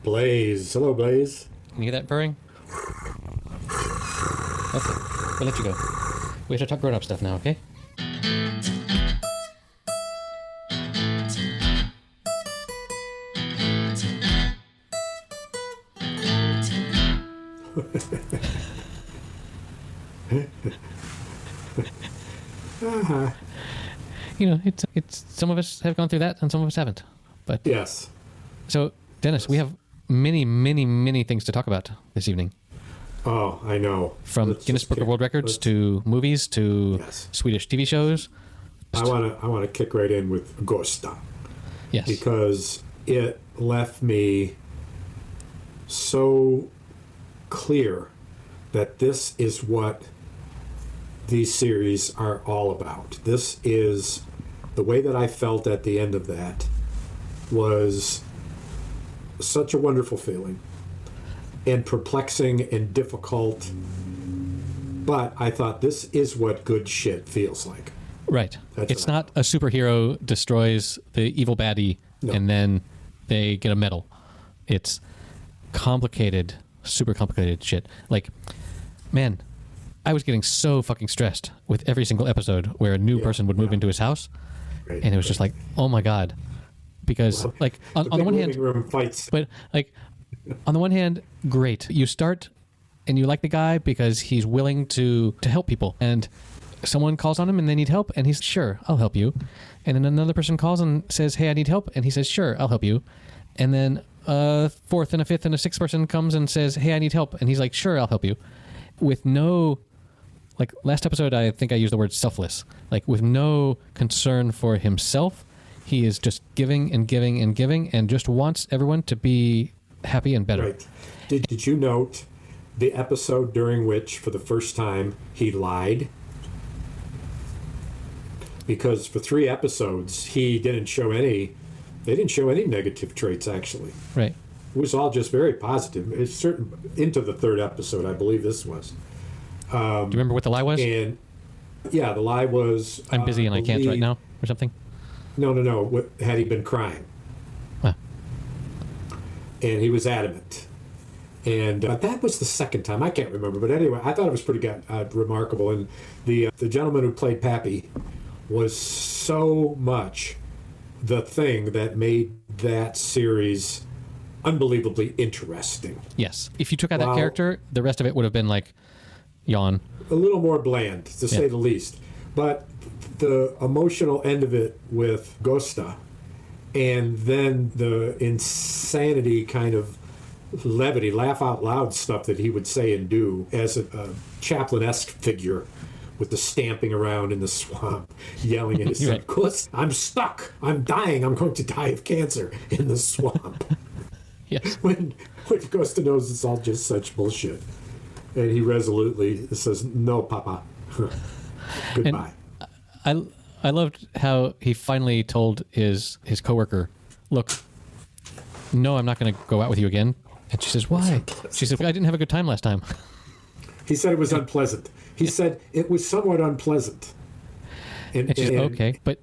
Blaze. Hello, Blaze. Can you hear that purring? Okay, we'll let you go. We have to talk grown-up stuff now, okay? You know, it's some of us have gone through that and some of us haven't. But yes. So, Dennis, we have many things to talk about this evening. Oh, I know. From Guinness Book of World Records to movies to Swedish TV shows. I want to kick right in with Gösta. Yes. Because it left me so clear that this is what these series are all about. This is the way that I felt at the end of that was such a wonderful feeling and perplexing and difficult, but I thought this is what good shit feels like. Right. It's not a superhero destroys the evil baddie and then they get a medal. It's complicated, super complicated shit. Like, man, I was getting so fucking stressed with every single episode where a new person would move into his house, and it was just like, oh my god, because like on the one hand, but like on the one hand, great, you start and you like the guy because he's willing to help people, and someone calls on him and they need help, and he's sure, I'll help you, and then another person calls and says, hey, I need help, and he says, sure, I'll help you, and then a fourth and a fifth and a sixth person comes and says, hey, I need help, and he's like, sure, I'll help you, with no. Like, last episode, I think I used the word selfless. Like, with no concern for himself, he is just giving and giving and giving and just wants everyone to be happy and better. Right. Did you note the episode during which, for the first time, he lied? Because for 3 episodes, he didn't show any... They didn't show any negative traits, actually. Right. It was all just very positive. It's certain into the 3rd episode, I believe this was. Do you remember what the lie was? And yeah, the lie was... I'm busy and I can't right now, or something? No. What, had he been crying? Huh. And he was adamant. And that was the 2nd time. I can't remember. But anyway, I thought it was pretty remarkable. And the gentleman who played Pappy was so much the thing that made that series unbelievably interesting. Yes. If you took out that character, the rest of it would have been like... Yawn. A little more bland, to say the least. But the emotional end of it with Gösta, and then the insanity kind of levity, laugh out loud stuff that he would say and do as a Chaplin-esque figure with the stamping around in the swamp, yelling at his son, Gösta, I'm stuck, I'm dying, I'm going to die of cancer in the swamp. Yes. When Gösta knows it's all just such bullshit. And he resolutely says, no, Papa. Goodbye. And I loved how he finally told his coworker, look, no, I'm not going to go out with you again. And she says, why? She said, I didn't have a good time last time. He said it was unpleasant. He said it was somewhat unpleasant. And she said, okay. But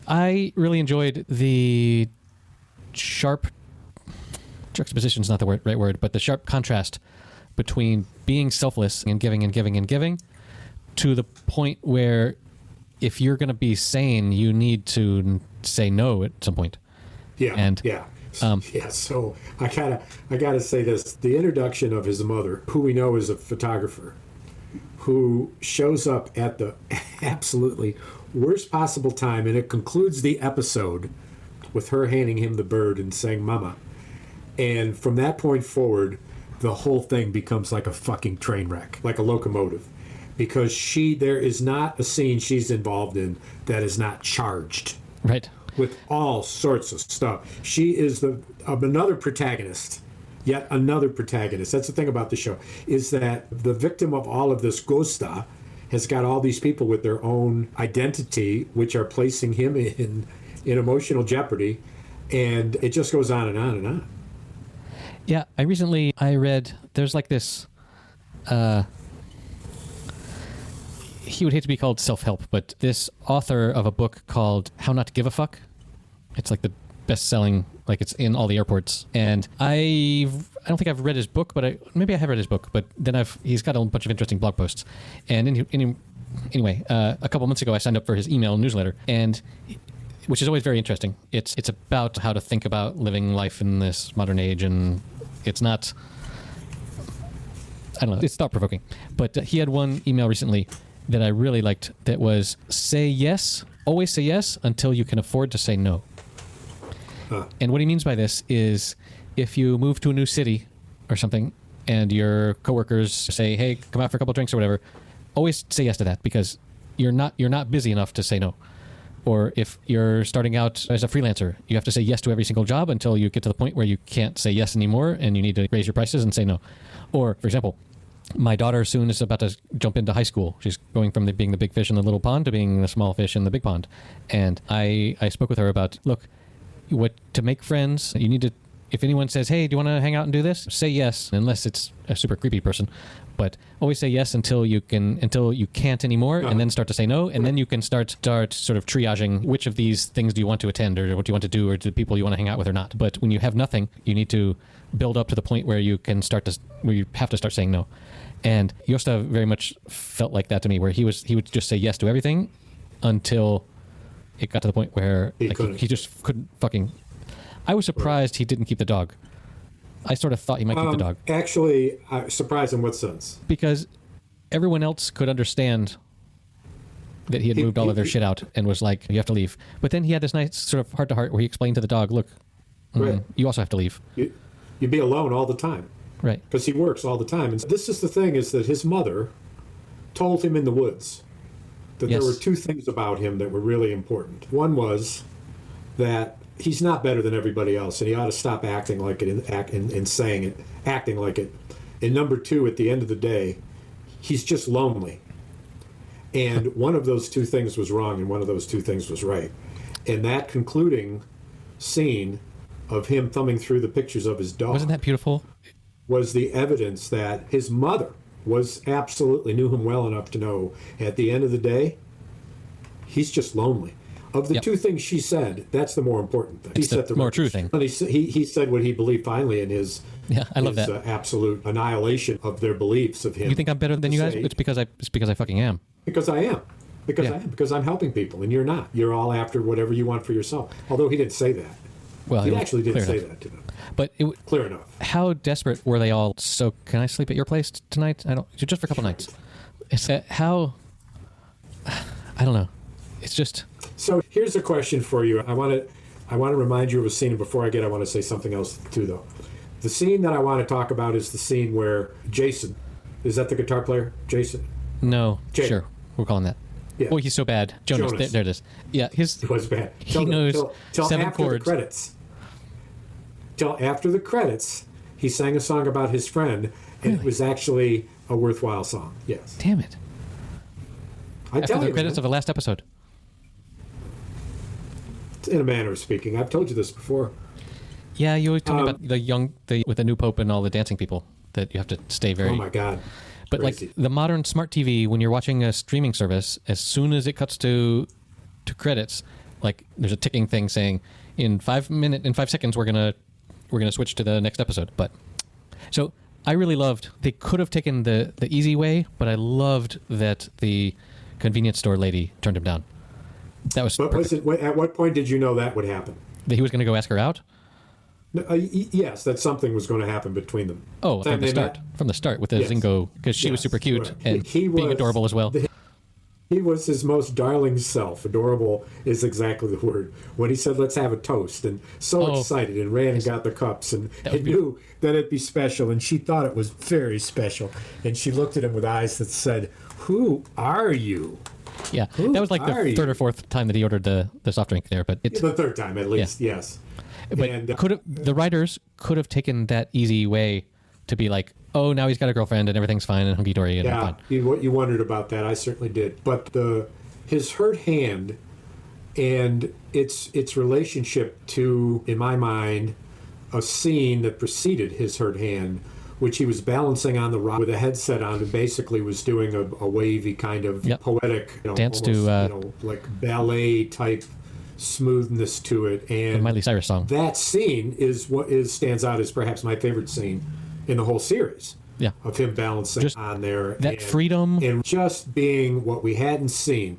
I really enjoyed the sharp, juxtaposition is not the right word, but the sharp contrast between being selfless and giving and giving and giving to the point where if you're going to be sane, you need to say no at some point. Yeah. And, so I gotta say this. The introduction of his mother, who we know is a photographer, who shows up at the absolutely worst possible time, and it concludes the episode with her handing him the bird and saying, Mama. And from that point forward, the whole thing becomes like a fucking train wreck, like a locomotive, because there is not a scene she's involved in that is not charged, right, with all sorts of stuff. She is another protagonist, yet another protagonist. That's the thing about the show, is that the victim of all of this, Gösta, has got all these people with their own identity, which are placing him in emotional jeopardy, and it just goes on and on and on. Yeah, I read, there's like this, he would hate to be called self-help, but this author of a book called How Not to Give a Fuck, it's like the best-selling, like it's in all the airports. And I don't think I've read his book, but maybe I have read his book. But then he's got a bunch of interesting blog posts. And anyway, a couple months ago, I signed up for his email newsletter, and which is always very interesting. It's about how to think about living life in this modern age, and it's not, I don't know, it's thought-provoking. But he had one email recently that I really liked that was, always say yes until you can afford to say no. And what he means by this is, if you move to a new city or something and your coworkers say, hey, come out for a couple of drinks or whatever, always say yes to that, because you're not busy enough to say no. Or if you're starting out as a freelancer, you have to say yes to every single job until you get to the point where you can't say yes anymore and you need to raise your prices and say no. Or, for example, my daughter soon is about to jump into high school. She's going from being the big fish in the little pond to being the small fish in the big pond. And I spoke with her about, look, to make friends, you need to, if anyone says, hey, do you want to hang out and do this? Say yes, unless it's a super creepy person. But always say yes until you can't anymore, and then start to say no, and then you can start sort of triaging which of these things do you want to attend, or what do you want to do, or the people you want to hang out with or not. But when you have nothing, you need to build up to the point where you have to start saying no. And Gösta very much felt like that to me, where he would just say yes to everything until it got to the point where he just couldn't fucking. I was surprised he didn't keep the dog. I sort of thought he might keep the dog. Actually, surprised in what sense? Because everyone else could understand that he had moved all of their shit out and was like, you have to leave. But then he had this nice sort of heart-to-heart where he explained to the dog, look, you also have to leave. You'd be alone all the time. Right. Because he works all the time. And this is the thing, is that his mother told him in the woods that there were two things about him that were really important. One was that he's not better than everybody else, and he ought to stop acting like it and saying it, acting like it. And number two, at the end of the day, he's just lonely. And one of those two things was wrong, and one of those two things was right. And that concluding scene of him thumbing through the pictures of his dog, wasn't that beautiful? Was the evidence that his mother knew him well enough to know, at the end of the day, he's just lonely. Of the two things she said, that's the more important thing. It's the more true thing. He said what he believed finally in his I love that absolute annihilation of their beliefs of him. You think I'm better than you guys? It's because I fucking am. Because I am. Because I'm helping people, and you're not. You're all after whatever you want for yourself. Although he didn't say that. Well, he actually didn't say that to them. But clear enough. How desperate were they all? So can I sleep at your place tonight? Just for a couple nights. It's how. I don't know. It's just. So here's a question for you. I want to remind you of a scene, and before I want to say something else too, though. The scene that I want to talk about is the scene where Jason, is that the guitar player? Jason? No. Sure. We're calling that. Yeah. Boy, he's so bad. Jonas. There it is. Yeah, he was bad. He knows till 7 after chords. The credits. Till after the credits, he sang a song about his friend, and it was actually a worthwhile song. Yes. Damn it. After the credits of the last episode. In a manner of speaking. I've told you this before. Yeah, you always told me about with the new pope and all the dancing people, that you have to stay very... Oh my God. But crazy. Like the modern smart TV, when you're watching a streaming service, as soon as it cuts to credits, like there's a ticking thing saying, in 5 seconds we're gonna switch to the next episode. But so I really loved, they could have taken the easy way, but I loved that the convenience store lady turned him down. That was. But at what point did you know that would happen? That he was going to go ask her out? Yes, that something was going to happen between them. Oh, from the start. From the start with the Zingo, because she was super cute and being adorable as well. He was his most darling self. Adorable is exactly the word. When he said, let's have a toast, and excited, and ran and got the cups, and knew that it'd be special, and she thought it was very special. And she looked at him with eyes that said, who are you? Yeah, that was like the third or fourth time that he ordered the soft drink there. But the third time, at least, yes. But the writers could have taken that easy way to be like, oh, now he's got a girlfriend and everything's fine and hunky-dory and fine. You wondered about that. I certainly did. But his hurt hand and its relationship to, in my mind, a scene that preceded his hurt hand, which he was balancing on the rock with a headset on, and basically was doing a wavy kind of poetic, dance almost, to like ballet type smoothness to it. And the Miley Cyrus song. that scene is what stands out as perhaps my favorite scene in the whole series. Yeah. Of him balancing Just on there. That freedom. And just being what we hadn't seen.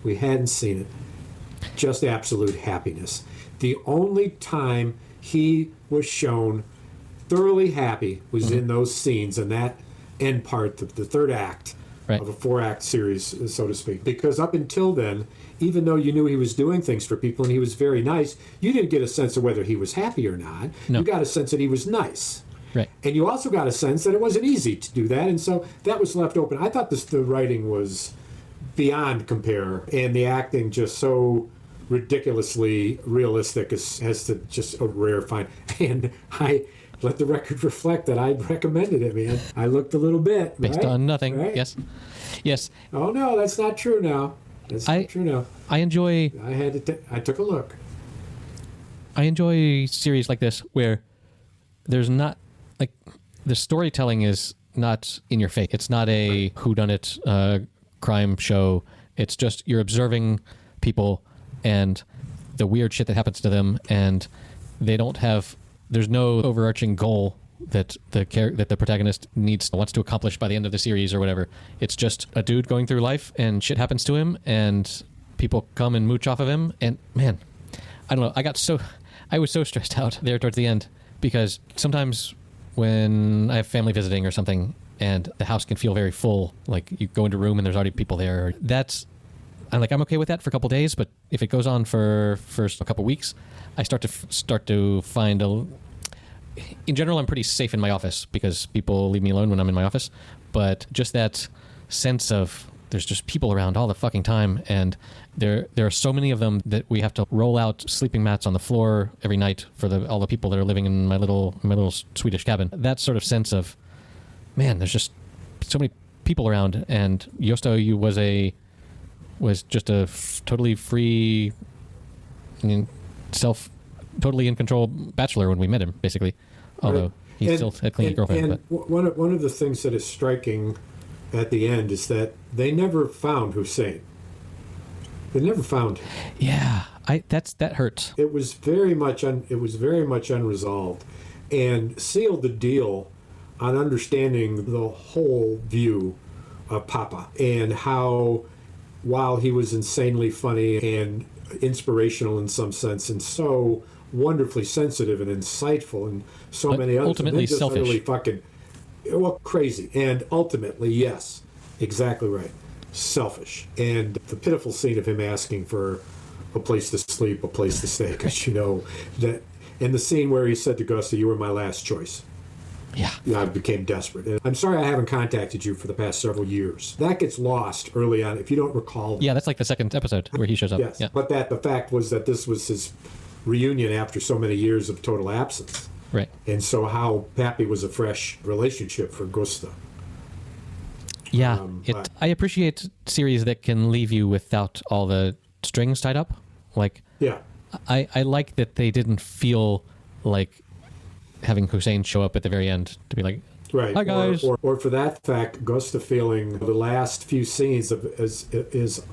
We hadn't seen it. Just absolute happiness. The only time he was shown thoroughly happy was in those scenes and that end part, the third act of a 4-act series, so to speak. Because up until then, even though you knew he was doing things for people and he was very nice, you didn't get a sense of whether he was happy or not. No. You got a sense that he was nice. Right. And you also got a sense that it wasn't easy to do that, and so that was left open. I thought the writing was beyond compare, and the acting just so ridiculously realistic as to just a rare find. And I let the record reflect that I recommended it, man. I looked a little bit. Based on nothing. Right? Yes. Oh, no, that's not true now. That's not true now. I enjoy... I took a look. I enjoy series like this where there's not... Like, the storytelling is not in your face. It's not a whodunit crime show. It's just you're observing people and the weird shit that happens to them, and they don't have... There's no overarching goal that the protagonist wants to accomplish by the end of the series or whatever. It's just a dude going through life, and shit happens to him, and people come and mooch off of him. And man, I don't know. I was so stressed out there towards the end, because sometimes when I have family visiting or something, and the house can feel very full, like you go into a room and there's already people there. I'm okay with that for a couple days, but if it goes on for a couple weeks, I start to find in general, I'm pretty safe in my office because people leave me alone when I'm in my office. But just that sense of there's just people around all the fucking time, and there are so many of them that we have to roll out sleeping mats on the floor every night for all the people that are living in my little Swedish cabin. That sort of sense of, man, there's just so many people around, and Gösta was just a totally free, totally in control bachelor when we met him, basically. Although he still had clingy girlfriend. And one of the things that is striking at the end is that they never found Hussein. They never found him. Yeah, that hurts. It was very much unresolved, and sealed the deal on understanding the whole view of Papa, and how, while he was insanely funny and inspirational in some sense, and so wonderfully sensitive and insightful, and so many others, ultimately just selfish, really fucking crazy, and ultimately, yes, exactly right, selfish. And the pitiful scene of him asking for a place to sleep, a place to stay, because that, and the scene where he said to Gösta, "You were my last choice." Yeah. I became desperate. And I'm sorry I haven't contacted you for the past several years. That gets lost early on, if you don't recall. Yeah, that's like the second episode where he shows up. Yes, yeah. But the fact was that this was his reunion after so many years of total absence. Right. And so how happy was a fresh relationship for Gösta. Yeah, I appreciate series that can leave you without all the strings tied up. Like, yeah, I like that they didn't feel like having Hussein show up at the very end to be like, right, "Hi guys," or for that fact, Gösta feeling the last few scenes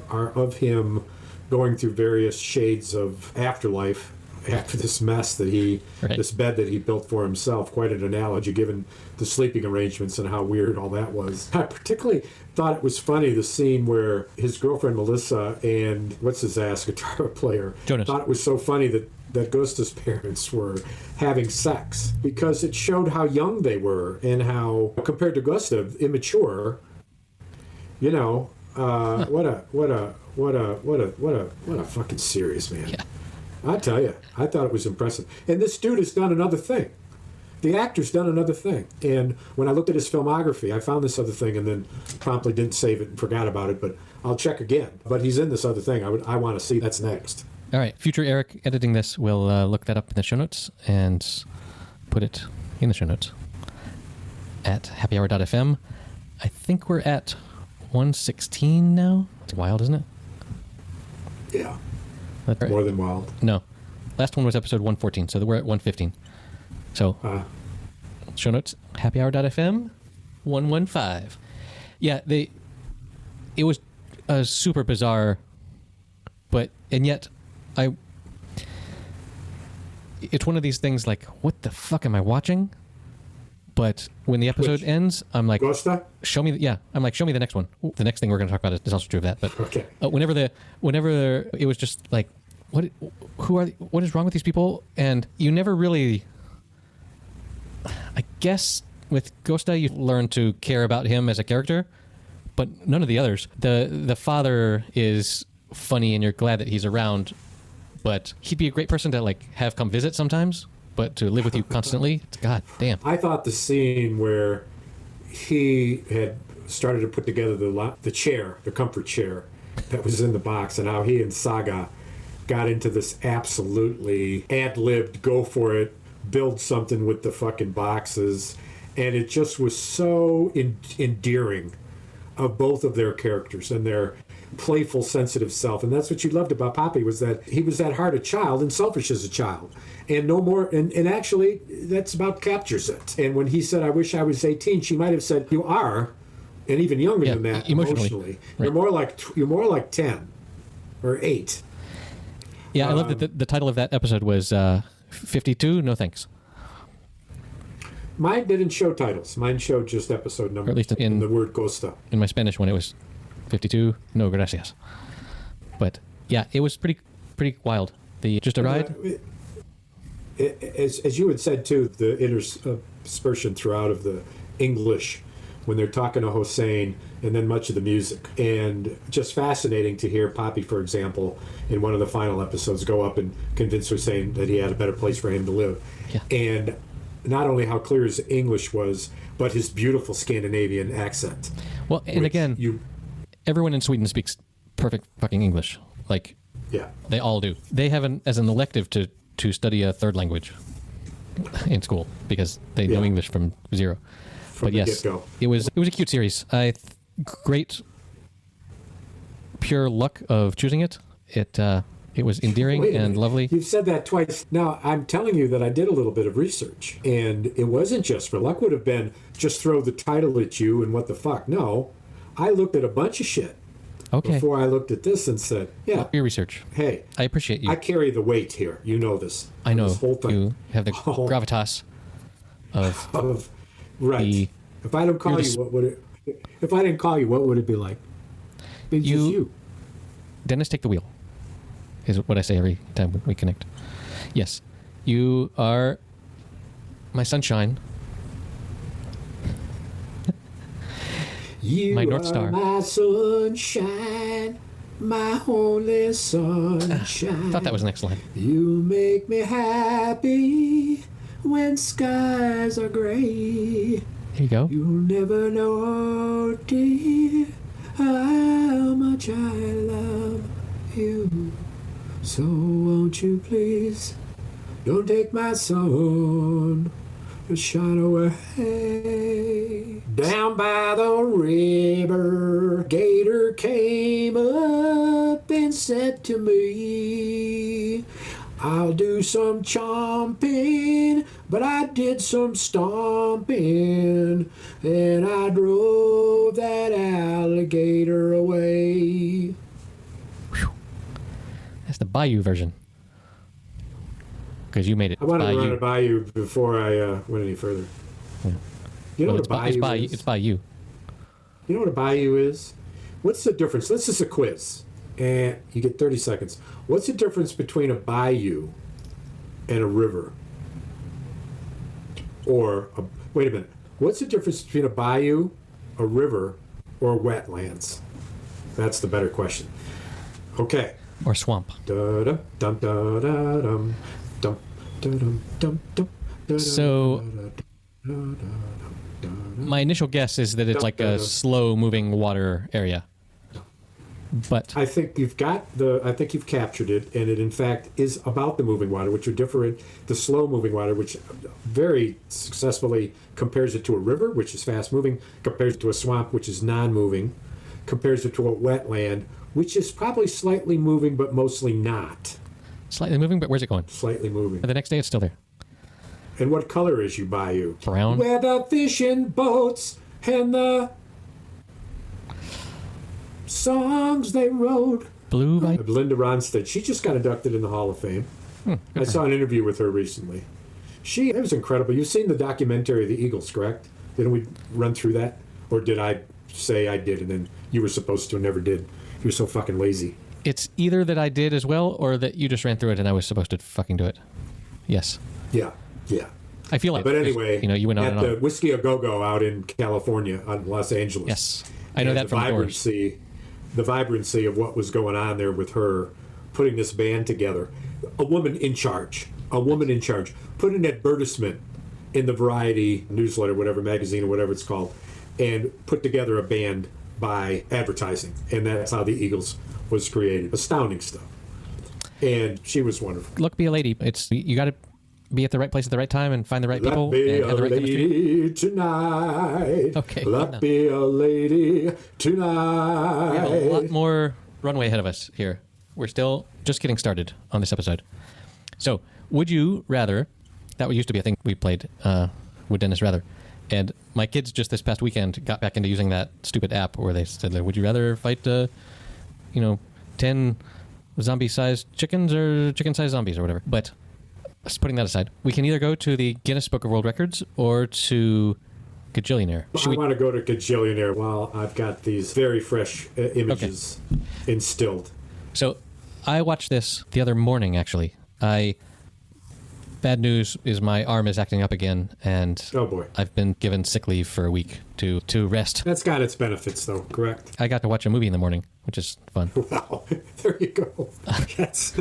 are of him going through various shades of afterlife after this mess this bed that he built for himself. Quite an analogy, given the sleeping arrangements and how weird all that was. I particularly thought it was funny, the scene where his girlfriend Melissa and what's his ass guitar player Jonas thought it was so funny that Gösta's parents were having sex, because it showed how young they were and how, compared to Gösta, immature. What a fucking serious man. Yeah. I tell you, I thought it was impressive. And this dude has done another thing. The actor's done another thing. And when I looked at his filmography, I found this other thing and then promptly didn't save it and forgot about it, but I'll check again. But he's in this other thing. I want to see that's next. All right, future Eric editing this will look that up in the show notes and put it in the show notes at happyhour.fm. I think we're at 116 now. It's wild, isn't it? Yeah. That's right. More than wild. No. Last one was episode 114, so we're at 115. So, show notes, happyhour.fm, 115. Yeah, it was a super bizarre, and yet it's one of these things like, what the fuck am I watching? But when the episode ends, I'm like, Gösta? show me. I'm like, show me the next one. The next thing we're going to talk about is also true of that. But Okay. whenever it was just like, what is wrong with these people? And you never really, I guess with Gösta, you learn to care about him as a character, but none of the others. The father is funny and you're glad that he's around, but he'd be a great person to like have come visit sometimes. But to live with you constantly, God damn. I thought the scene where he had started to put together the chair, the comfort chair that was in the box, and how he and Saga got into this absolutely ad-libbed, go for it, build something with the fucking boxes, and it just was so endearing of both of their characters and their playful, sensitive self. And that's what you loved about Poppy, was that he was at heart a child and selfish as a child. And no more, and actually, that's about captures it. And when he said, I wish I was 18, she might have said, you are, and even younger than that, emotionally. Right. You're more like 10 or 8. Yeah, I love that the title of that episode was 52, No Thanks. Mine didn't show titles. Mine showed just episode number. Or at least in the word Gösta. In my Spanish one, it was 52, No Gracias. But yeah, it was pretty wild. Just a ride. As you had said too, the interspersion throughout of the English when they're talking to Hossein, and then much of the music, and just fascinating to hear Poppy, for example, in one of the final episodes, go up and convince Hossein that he had a better place for him to live. Yeah. And not only how clear his English was, but his beautiful Scandinavian accent. Well, and again, everyone in Sweden speaks perfect fucking English. Like, yeah, they all do. They have as an elective to study a third language in school because they know English from zero. From the get-go. It was a cute series. Great pure luck of choosing it. It was endearing and lovely. You've said that twice. Now, I'm telling you that I did a little bit of research, and it wasn't just for luck. Would have been just throw the title at you and what the fuck. No, I looked at a bunch of shit before I looked at this and said, yeah. Your research. Hey. I appreciate you. I carry the weight here. You know this. I know. This whole thing. You have the gravitas of right. If I don't call you, what would it... If I didn't call you, what would it be like? It's just you. Dennis, take the wheel, is what I say every time we connect. Yes. You are my sunshine. You my North Star. My sunshine, my only sunshine. I thought that was the next line. You make me happy when skies are gray. Here you go. You'll never know, dear, how much I love you. So won't you please don't take my sun to shine away. Down by the river, Gator came up and said to me, I'll do some chomping, but I did some stomping, and I drove that alligator away. Whew. That's the Bayou version. Because you made it. I wanted to run a Bayou before I went any further. Yeah. You know what a Bayou is? It's Bayou. You know what a Bayou is? What's the difference? This is a quiz. And you get 30 seconds. What's the difference between a bayou and a river? Wait a minute. What's the difference between a bayou, a river, or wetlands? That's the better question. Okay. Or swamp. So, my initial guess is that it's like a slow-moving water area. But I think you've captured it, and it in fact is about the moving water, which are different. The slow moving water, which very successfully compares it to a river, which is fast moving, compares it to a swamp, which is non-moving, compares it to a wetland, which is probably slightly moving but mostly not. Slightly moving, but where's it going? Slightly moving. And the next day it's still there. And what color is your bayou? Brown. Where the fishing boats and the songs they wrote. Blue by Linda Ronstadt. She just got inducted in the Hall of Fame. I saw an interview with her recently. It was incredible. You've seen the documentary of the Eagles, correct? Didn't we run through that? Or did I say I did and then you were supposed to and never did? You're so fucking lazy. It's either that I did as well or that you just ran through it and I was supposed to fucking do it. Yes. Yeah. I feel like, but anyway, you went on at and on. the Whiskey A Go-Go out in California, on Los Angeles. Yes, I know that from the vibrancy of what was going on there with her, putting this band together. A woman in charge, put an advertisement in the Variety newsletter, whatever magazine or whatever it's called, and put together a band by advertising, and that's how the Eagles was created. Astounding stuff. And she was wonderful. Look, be a lady. You got to be at the right place at the right time and find the right people. Be and a the right lady tonight. Okay. Let be a lady tonight. We have a lot more runway ahead of us here. We're still just getting started on this episode. So, would you rather? That used to be a thing we played. Would Dennis rather? And my kids just this past weekend got back into using that stupid app where they said, "Would you rather fight, 10 zombie-sized chickens or chicken-sized zombies or whatever?" But putting that aside, we can either go to the Guinness Book of World Records or to Kajillionaire. I want to go to Kajillionaire while I've got these very fresh images instilled. So I watched this the other morning, actually. Bad news is my arm is acting up again, and oh boy, I've been given sick leave for a week to rest. That's got its benefits, though, correct? I got to watch a movie in the morning, which is fun. Wow, there you go. Yes.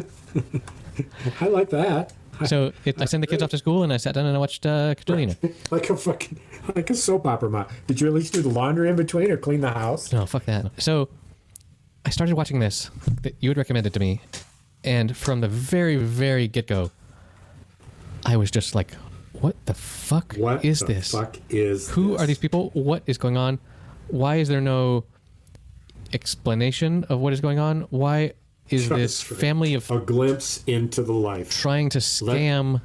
I like that. So I sent the kids off to school, and I sat down and I watched Kajillionaire. like a soap opera. Ma. Did you at least do the laundry in between or clean the house? No, fuck that. So I started watching this. That you had recommended to me, and from the very, very get-go, I was just like, "What the fuck is this? Who are these people? What is going on? Why is there no explanation of what is going on? Why is this family of a glimpse into the life trying to scam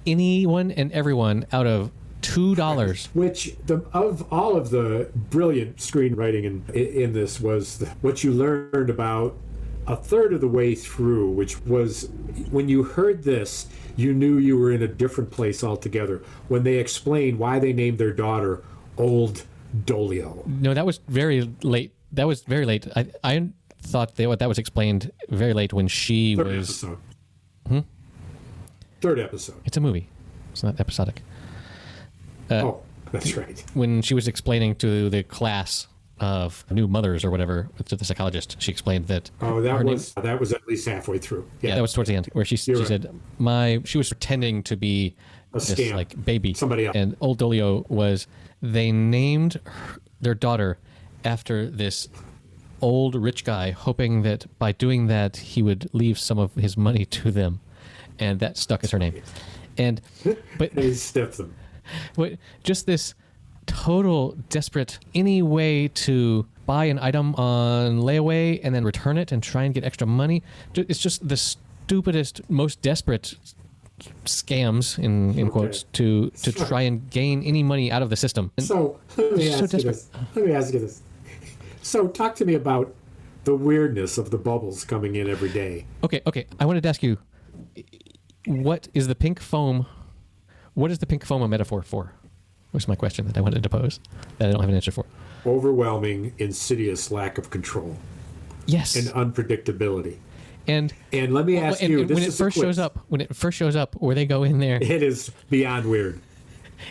anyone and everyone out of $2?" Which of all of the brilliant screenwriting in this was what you learned about a third of the way through, which was when you heard this, you knew you were in a different place altogether. When they explained why they named their daughter Old Dolio. No, that was very late. I thought that was explained very late when she Third was. Episode. Third episode. It's a movie. It's not episodic. That's right. When she was explaining to the class of new mothers or whatever, to the psychologist, she explained that. Oh, that was at least halfway through. Yeah, that was towards the end, where she said she was pretending to be this scam. Like baby, Somebody else. And Old Dolio was they named their daughter after this old rich guy, hoping that by doing that he would leave some of his money to them, and that stuck as her name. But they stiff them. Just this total desperate any way to buy an item on layaway and then return it and try and get extra money. It's just the stupidest, most desperate scams in quotes to try and gain any money out of the system. So let me ask you this. So talk to me about the weirdness of the bubbles coming in every day. Okay. I wanted to ask you, what is the pink foam a metaphor for? Was my question that I wanted to pose that I don't have an answer for. Overwhelming, insidious lack of control. Yes. And unpredictability. And let me ask you, when it first shows up, where they go in there, it is beyond weird.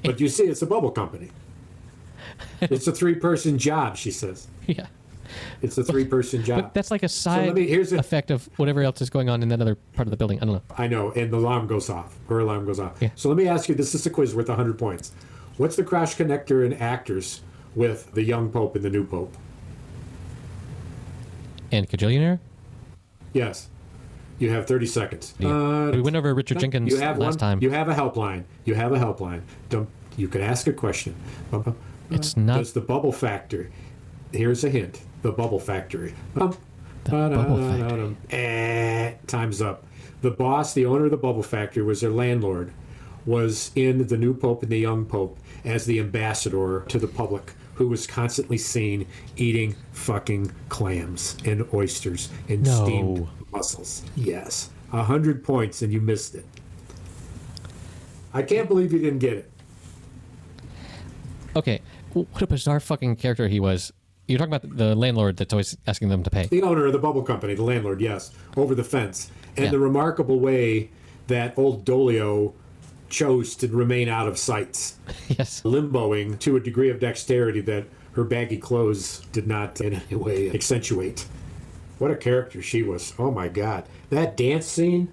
But you see, it's a bubble company. It's a 3-person job, she says. Yeah. It's a 3-person job. But that's like a side effect of whatever else is going on in that other part of the building. I don't know. I know, and the alarm goes off. Her alarm goes off. Yeah. So let me ask you, this is a quiz worth 100 points. What's the cross connector in actors with the young pope and the new pope? And Kajillionaire? Yes. You have 30 seconds. Yeah. We went over Richard Jenkins last time. You have a helpline. You can ask a question. It's not. Does the bubble factory... Here's a hint. The bubble factory. The bubble factory. Time's up. The boss, the owner of the bubble factory, was their landlord, was in the new pope and the young pope as the ambassador to the public, who was constantly seen eating fucking clams and oysters and steamed mussels. Yes. 100 points and you missed it. I can't believe you didn't get it. Okay, what a bizarre fucking character he was. You're talking about the landlord that's always asking them to pay. The owner of the bubble company, the landlord, yes, over the fence. And Yeah. the remarkable way that old Dolio chose to remain out of sight, Yes. limboing to a degree of dexterity that her baggy clothes did not in any way accentuate. What a character she was. Oh my God. That dance scene,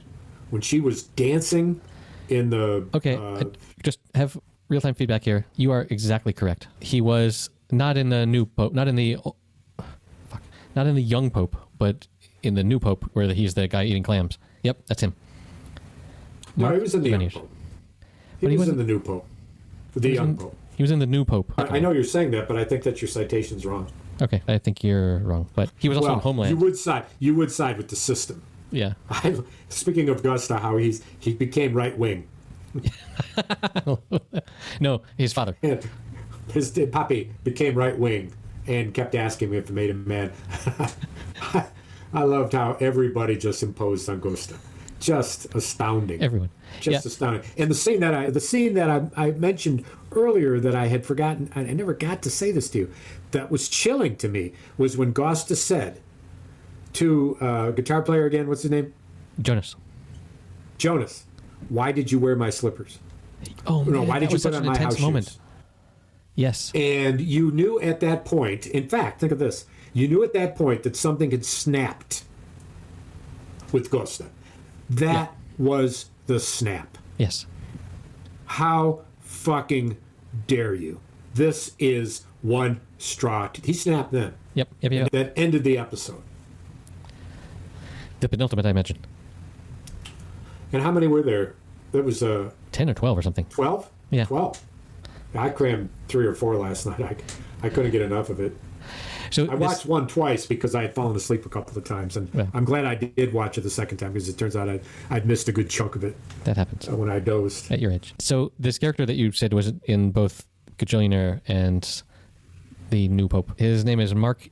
when she was dancing in the... Okay, I just have real-time feedback here. You are exactly correct. He was not in the new Pope, not in the young Pope, but in the new Pope, where he's the guy eating clams. Yep, that's him. No, he was in the young Ivanish. Pope. But he He was in wasn't- the new Pope. The young Pope. He was in the new Pope. I know you're saying that, but I think that your citation's wrong. Okay, I think you're wrong. But he was also in Homeland. You would side with the system. Yeah. Speaking of Gösta, how he became right wing. No, his father. And his papi became right wing and kept asking me if it made him mad. I loved how everybody just imposed on Gösta. Just astounding. Everyone. Just astounding. And the scene that I mentioned earlier that I had forgotten, I never got to say this to you, that was chilling to me, was when Gösta said to guitar player again, what's his name? Jonas. Jonas, why did you wear my slippers? Oh, man, No, why did that you was put such on an my intense house moment. shoes? Yes. And you knew at that point, in fact, think of this, you knew at that point that something had snapped with Gösta. That was the snap. Yes. How fucking dare you? This is one straw. He snapped then. Yep. That ended the episode. The penultimate dimension. And how many were there? That was 10 or 12 or something. 12? Yeah. 12. I crammed 3 or 4 last night. I couldn't get enough of it. So I watched one twice because I had fallen asleep a couple of times, and Yeah. I'm glad I did watch it the second time because it turns out I'd missed a good chunk of it that happens when I dozed. at your age. So this character that you said was in both Kajillionaire and the new Pope. His name is Mark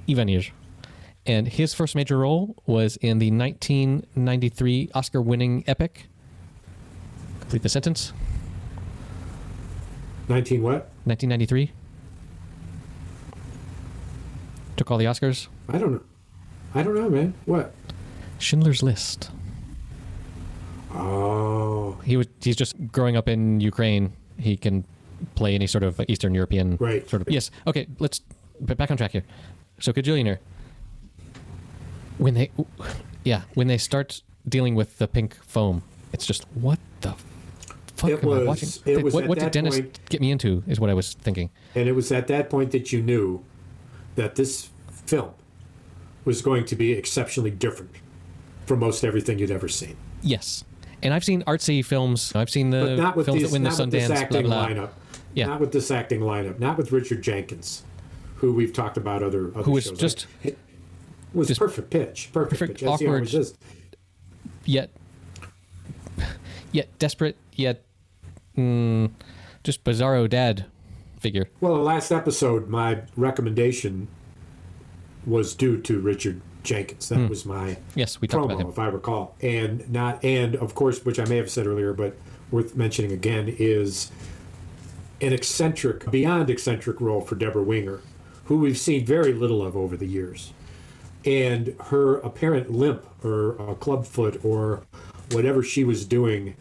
Ivanir. And his first major role was in the 1993 Oscar-winning epic. Complete the sentence. 19 what? 1993. Took all the Oscars. I don't know, man. What? Schindler's List. Oh, He's just growing up in Ukraine. He can play any sort of Eastern European Right. sort of. Yes. Okay. Let's back on track here. So Kajillionaire. When they start dealing with the pink foam, it's just what the fuck It am I was- watching? it was What at did that Dennis point- get me into? Is what I was thinking. and it was at that point that you knew that this film was going to be exceptionally different from most everything you'd ever seen. Yes. And I've seen artsy films. I've seen But the not with films these, that win the not with this Sundance. Blah acting blah. lineup. Yeah. Not with this acting lineup. Not with Richard Jenkins, who we've talked about other Who was shows. just It was just perfect pitch. Perfect perfect, pitch. As he awkward. always is. yet desperate, yet just bizarro dad figure. Well, the last episode, my recommendation was due to Richard Jenkins. That was my Yes, we talked about promo, him. if I recall. And of course, which I may have said earlier, but worth mentioning again, is an eccentric, beyond eccentric role for Deborah Winger, who we've seen very little of over the years. And her apparent limp or clubfoot or whatever she was doing,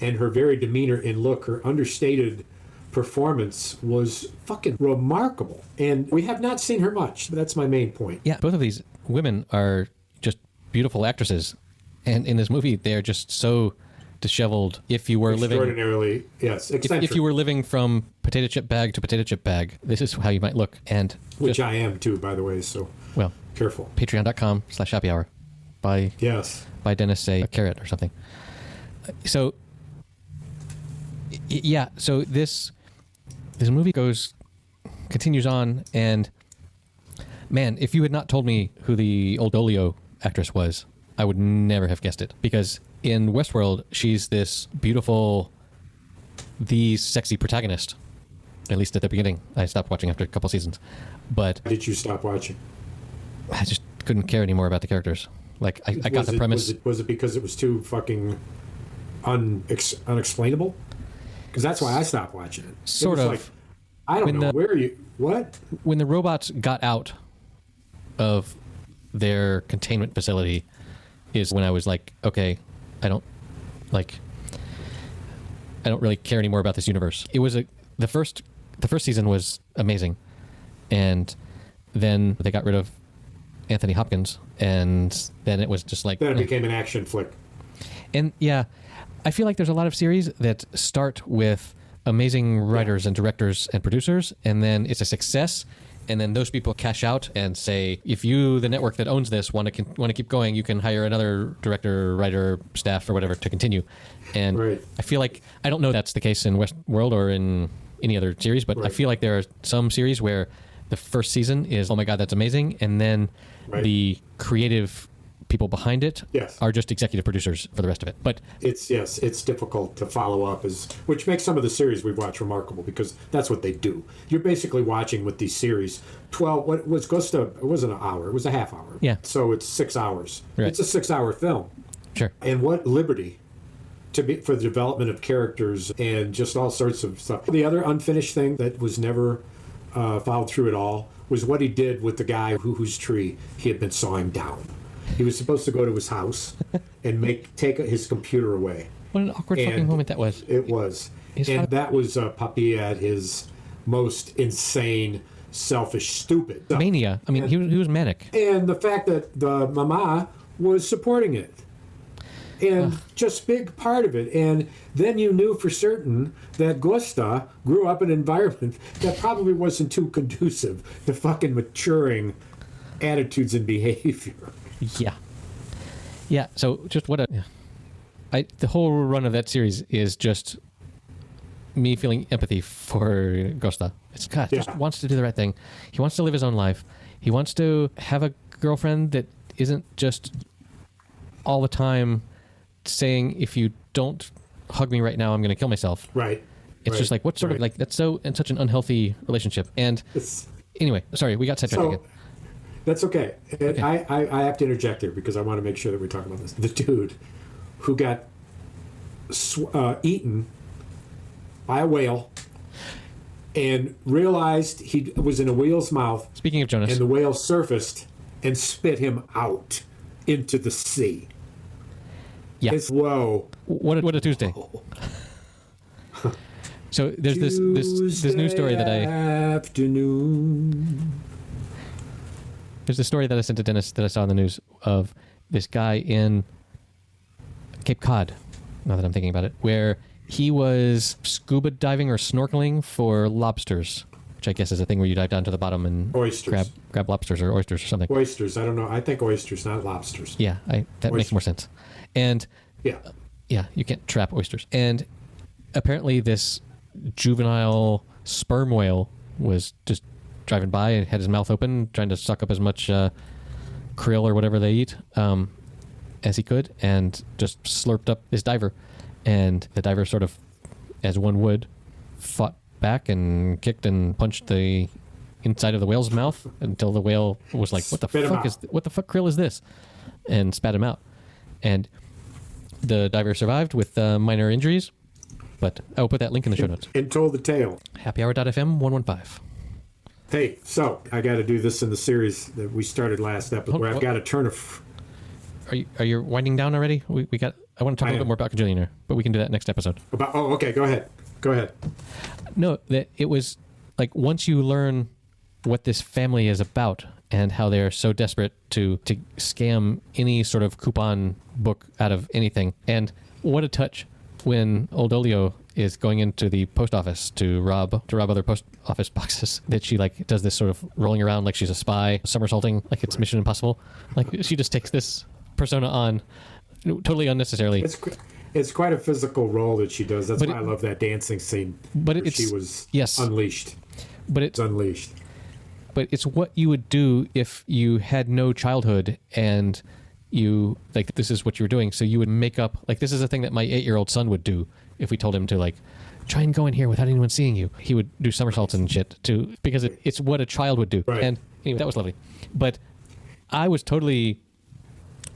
and her very demeanor and look, her understated performance was fucking remarkable. And we have not seen her much. That's my main point. Yeah, both of these women are just beautiful actresses, and in this movie, they are just so disheveled. If you were living, Extraordinarily, yes, eccentric. if you were living from potato chip bag to potato chip bag, this is how you might look. And Which I am too, by the way, so well, careful. Patreon.com/happy hour. Buy Yes. Dennis say a carrot or something. So yeah, so this movie continues on, and man, if you had not told me who the old Dolio actress was, I would never have guessed it, because in Westworld she's this beautiful, the sexy protagonist, at least at the beginning. I stopped watching after a couple seasons, but Did you stop watching? I just couldn't care anymore about the characters. Like I got the premise. Was it because it was too fucking unexplainable? Because that's why I stopped watching it. Sort of. Like, I don't know. Where are you? What? When the robots got out of their containment facility is when I was like, okay, I don't really care anymore about this universe. It was the first season was amazing, and then they got rid of Anthony Hopkins, and then it was just like then it became an action flick. And yeah, I feel like there's a lot of series that start with amazing writers and directors and producers, and then it's a success, and then those people cash out and say, if you, the network that owns this, want to keep going, you can hire another director, writer, staff, or whatever to continue. And right. I feel like, I don't know if that's the case in Westworld or in any other series, but right. I feel like there are some series where the first season is, oh my God, that's amazing, and then right. the creative people behind it yes. are just executive producers for the rest of it. But it's difficult to follow up, which makes some of the series we've watched remarkable, because that's what they do. You're basically watching with these series 12. What was Gösta? It wasn't an hour. It was a half hour. Yeah. So it's 6 hours. Right. It's a 6-hour film. Sure. And what liberty for the development of characters and just all sorts of stuff. The other unfinished thing that was never followed through at all was what he did with the guy whose tree he had been sawing down. He was supposed to go to his house and take his computer away. What an awkward fucking moment that was. It was. That was Papi at his most insane, selfish, stupid. Mania. I mean, he was manic. And the fact that the mama was supporting it. And just big part of it. And then you knew for certain that Gösta grew up in an environment that probably wasn't too conducive to fucking maturing attitudes and behavior. Yeah. So just the whole run of that series is just me feeling empathy for Gösta. It's God, just wants to do the right thing. He wants to live his own life. He wants to have a girlfriend that isn't just all the time saying, if you don't hug me right now, I'm going to kill myself. Right. It's just like, what sort of, like, that's such an unhealthy relationship. And anyway, sorry, we got sidetracked again. That's okay. Okay. I have to interject here because I want to make sure that we talk about this. The dude who got eaten by a whale and realized he was in a whale's mouth. Speaking of Jonas. And the whale surfaced and spit him out into the sea. Yeah. It's whoa. What a Tuesday. So there's this news story that There's a story that I sent to Dennis that I saw in the news of this guy in Cape Cod, now that I'm thinking about it, where he was scuba diving or snorkeling for lobsters, which I guess is a thing where you dive down to the bottom and oysters. grab lobsters or oysters or something. Oysters, I don't know. I think oysters, not lobsters. Yeah, that makes more sense. And yeah, you can't trap oysters. And apparently this juvenile sperm whale was just driving by and had his mouth open, trying to suck up as much krill or whatever they eat as he could, and just slurped up this diver. And the diver sort of, as one would, fought back and kicked and punched the inside of the whale's mouth until the whale was like, what the fuck krill is this? And spat him out. And the diver survived with minor injuries, but I will put that link in the show notes. And told the tale. happyhour.fm 115. Hey, so I got to do this in the series that we started last episode, where I've got to turn Are you winding down already? I want to talk a little bit more about Kajillionaire, but we can do that next episode. Okay, go ahead. No, that it was like, once you learn what this family is about and how they're so desperate to scam any sort of coupon book out of anything, and what a touch when old Olio is going into the post office to rob other post office boxes, that she like does this sort of rolling around like she's a spy, somersaulting like it's Mission Impossible. Like, she just takes this persona on totally unnecessarily. It's quite a physical role that she does. That's why I love that dancing scene. But she was unleashed. But it's unleashed. But it's what you would do if you had no childhood and you, like, this is what you were doing. So you would make up, like, this is a thing that my 8-year-old son would do if we told him to, like, try and go in here without anyone seeing you. He would do somersaults and shit because it's what a child would do. Right. And anyway, that was lovely. But I was totally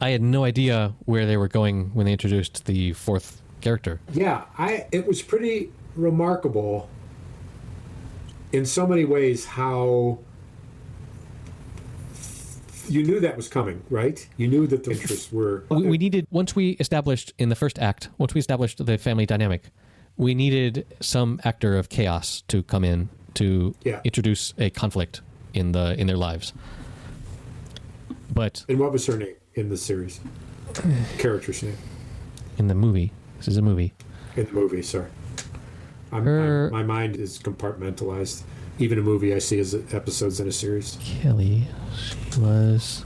I had no idea where they were going when they introduced the fourth character. Yeah, it was pretty remarkable in so many ways how you knew that was coming, right? You knew that the interests were... We needed, once we established in the first act, once we established the family dynamic, we needed some actor of chaos to come in to introduce a conflict in their lives. But... And what was her name in the series? Character's name? In the movie. This is a movie. In the movie, sorry. My mind is compartmentalized. Even a movie I see as episodes in a series. Kelly. She was...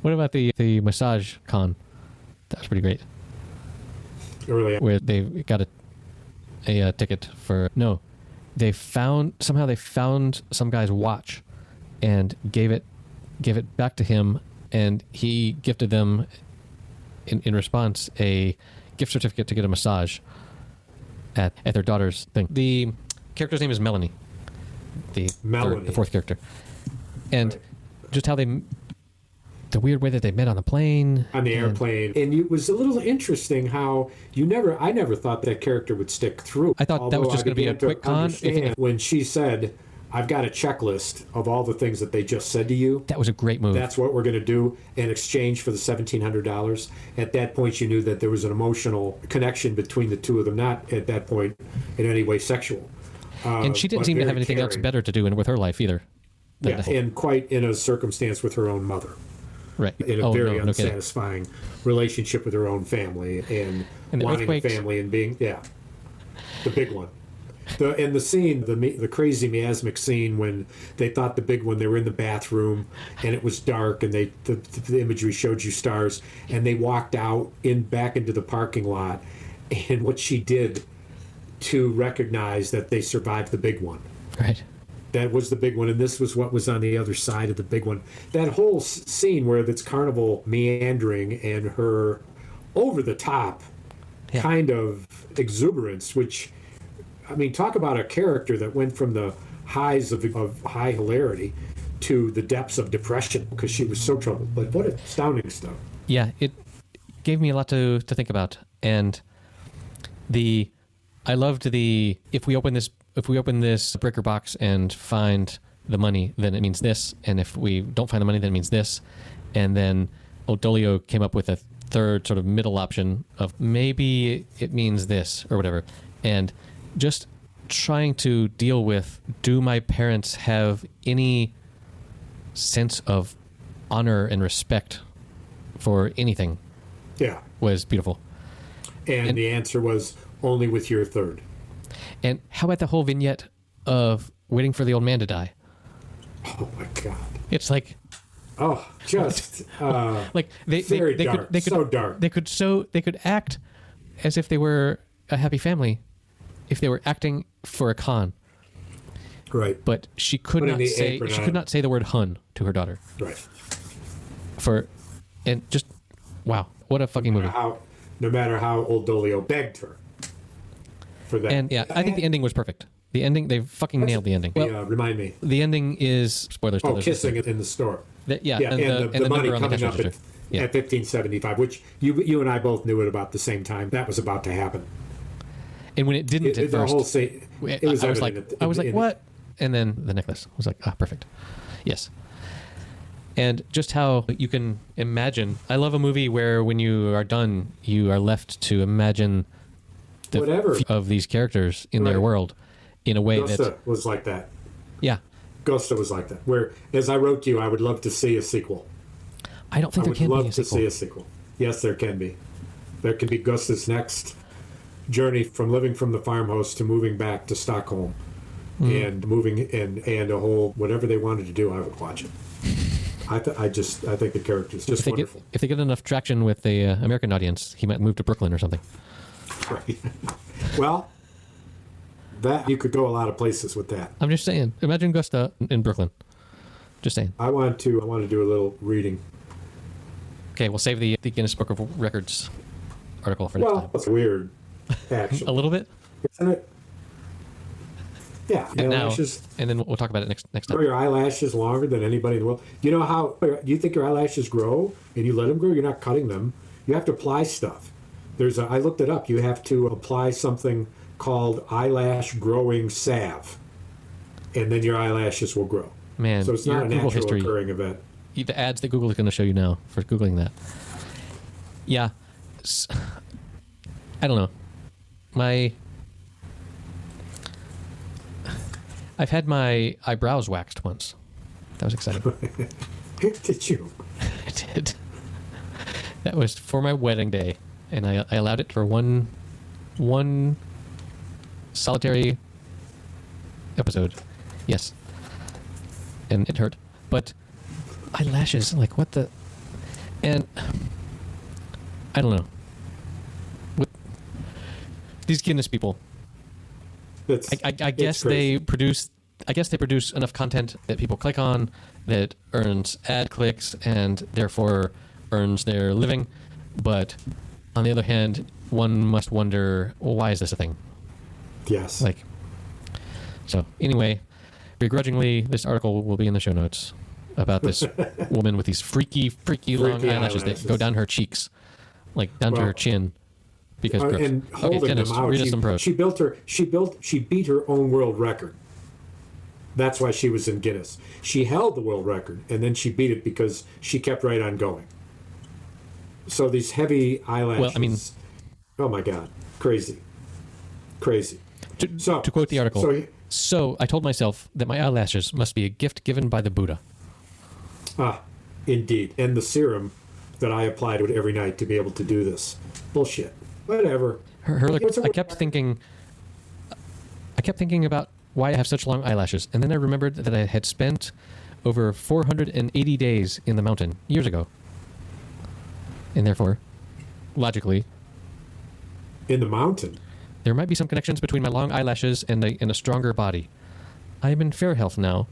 What about the massage con? That was pretty great. Early. Where they got a ticket for... No. Somehow they found some guy's watch and gave it back to him, and he gifted them in response a gift certificate to get a massage at their daughter's thing. The character's name is Melanie. The fourth character. And just how the weird way that they met on the plane. On the airplane. And it was a little interesting how I never thought that character would stick through. I thought that was just going to be a quick con. When she said, I've got a checklist of all the things that they just said to you. That was a great move. That's what we're going to do in exchange for the $1,700. At that point, you knew that there was an emotional connection between the two of them, not at that point in any way sexual. And she didn't seem to have anything else better to do with her life either. Yeah, and quite in a circumstance with her own mother. Right. In a very unsatisfying relationship with her own family and wanting a family and being, the big one. The scene, the crazy miasmic scene when they thought the big one, they were in the bathroom and it was dark and the imagery showed you stars and they walked out back into the parking lot, and what she did to recognize that they survived the big one. Right. That was the big one, and this was what was on the other side of the big one. That whole scene where it's Carnival meandering and her over the top kind of exuberance, which, I mean, talk about a character that went from the highs of high hilarity to the depths of depression because she was so troubled. But what astounding stuff. Yeah, it gave me a lot to think about. And I loved if we open this breaker box and find the money, then it means this. And if we don't find the money, then it means this. And then Odolio came up with a third sort of middle option of maybe it means this or whatever. And just trying to deal with, do my parents have any sense of honor and respect for anything? Yeah. Was beautiful. And the answer was only with your third. And how about the whole vignette of waiting for the old man to die? Oh my God. It's like... Oh, just... like very dark. So dark. They could act as if they were a happy family if they were acting for a con. Right. But she could not say the word hun to her daughter. Right. And just, wow, what a fucking movie. No matter how old Dolio begged her for that. And I think the ending was perfect. The ending, they fucking nailed the ending. Well, remind me. The ending is, spoilers. Oh, kissing in the store. And the money number on the coming up cash at $15.75, which you and I both knew at about the same time. That was about to happen. And when it didn't at first, whole scene, it was I was like, what? And then the necklace was like, perfect. Yes. And just how you can imagine. I love a movie where when you are done, you are left to imagine whatever of these characters in their world in a way Gösta was like that. Yeah. Gösta was like that. Where, as I wrote to you, I would love to see a sequel. I don't think there can be a sequel. I would love to see a sequel. Yes, there can be. There can be Gösta's next journey from living from the farmhouse to moving back to Stockholm and moving and a whole whatever they wanted to do. I would watch it. I think the character's just wonderful. If they get enough traction with the American audience, he might move to Brooklyn or something. Right. Well, that you could go a lot of places with that. I'm just saying. Imagine Gösta in Brooklyn. Just saying. I want to do a little reading. Okay, we'll save the Guinness Book of Records article for next time. Well, it's weird, actually. A little bit? Isn't it? Yeah, And now, eyelashes. and then we'll talk about it next Are time. your eyelashes longer than anybody in the world? You know how? You think your eyelashes grow, and you let them grow? You're not cutting them. You have to apply stuff. I looked it up. You have to apply something called eyelash growing salve, and then your eyelashes will grow. Man, so it's your not a Google natural history, occurring event. the ads that Google is going to show you now for Googling that. Yeah. I don't know. I've had my eyebrows waxed once. That was exciting. Did you? I did. That was for my wedding day, and I allowed it for one solitary episode. Yes. And it hurt. But eyelashes, like what the... And I don't know. With these Guinness people, I guess they produce enough content that people click on that earns ad clicks and therefore earns their living. But on the other hand, one must wonder, well, why is this a thing? Yes. So anyway, begrudgingly, this article will be in the show notes about this woman with these freaky long eyelashes that go down her cheeks, down to her chin. Because gross. And holding Dennis, them out, read us some pros. she beat her own world record. That's why she was in Guinness. She held the world record, and then she beat it because she kept right on going. So these heavy eyelashes. Well, I mean, oh my God, crazy. To quote the article, so I told myself that my eyelashes must be a gift given by the Buddha. Ah, indeed, and the serum that I applied with every night to be able to do this. Bullshit. Whatever. I kept thinking about why I have such long eyelashes, and then I remembered that I had spent over 480 days in the mountain years ago, and therefore, logically, in the mountain, there might be some connections between my long eyelashes and a stronger body. I am in fair health now,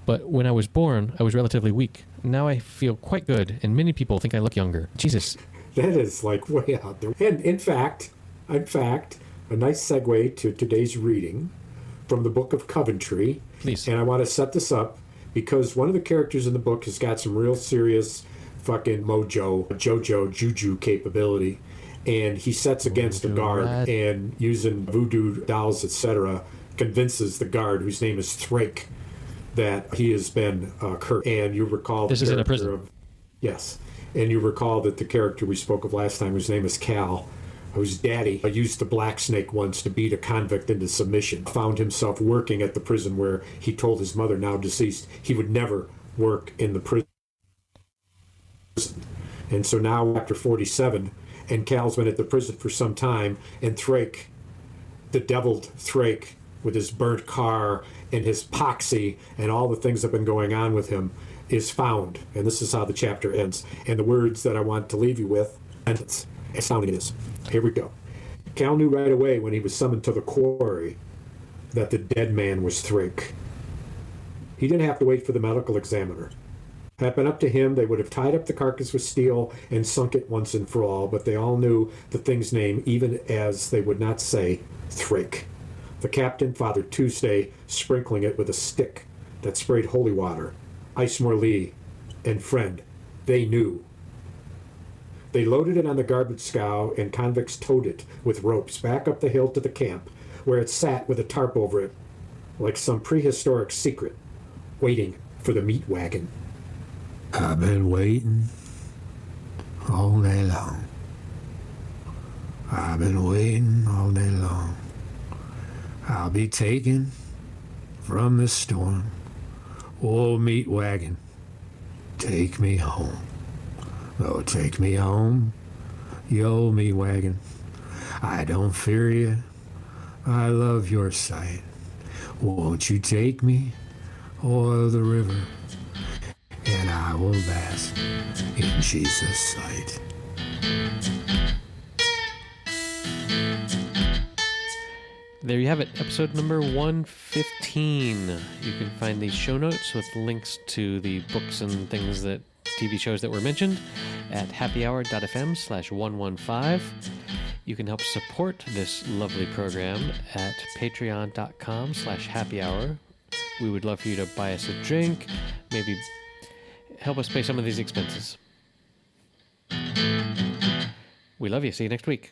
but when I was born, I was relatively weak. Now I feel quite good, and many people think I look younger. Jesus. That is way out there. And in fact, a nice segue to today's reading from the Book of Coventry. Please. And I want to set this up because one of the characters in the book has got some real serious fucking juju capability. And he sets against a guard and using voodoo dolls, etc., convinces the guard, whose name is Thrake, that he has been cursed. And you recall this is in a prison. Yes. And you recall that the character we spoke of last time, whose name is Cal, whose daddy used the black snake once to beat a convict into submission, found himself working at the prison where he told his mother, now deceased, he would never work in the prison. And so now, after 47, and Cal's been at the prison for some time, and Thrake, the deviled Thrake, with his burnt car and his poxy and all the things that have been going on with him, is found. And this is how the chapter ends. And the words that I want to leave you with, and it's astounding it is. Here we go. Cal knew right away when he was summoned to the quarry that the dead man was Thrake. He didn't have to wait for the medical examiner. Had it been up to him, they would have tied up the carcass with steel and sunk it once and for all, but they all knew the thing's name, even as they would not say Thrake. The captain, Father Tuesday, sprinkling it with a stick that sprayed holy water. Icemore Lee and friend, they knew. They loaded it on the garbage scow, and convicts towed it with ropes back up the hill to the camp, where it sat with a tarp over it, like some prehistoric secret, waiting for the meat wagon. I've been waiting all day long. I've been waiting all day long. I'll be taken from the storm. Oh, meat wagon, take me home. Oh, take me home, you old meat wagon. I don't fear you. I love your sight. Won't you take me o'er the river, and I will bask in Jesus' sight. There you have it, episode number 115. You can find the show notes with links to the books and things that TV shows that were mentioned at happyhour.fm/115. You can help support this lovely program at patreon.com/happy hour. We would love for you to buy us a drink, maybe help us pay some of these expenses. We love you. See you next week.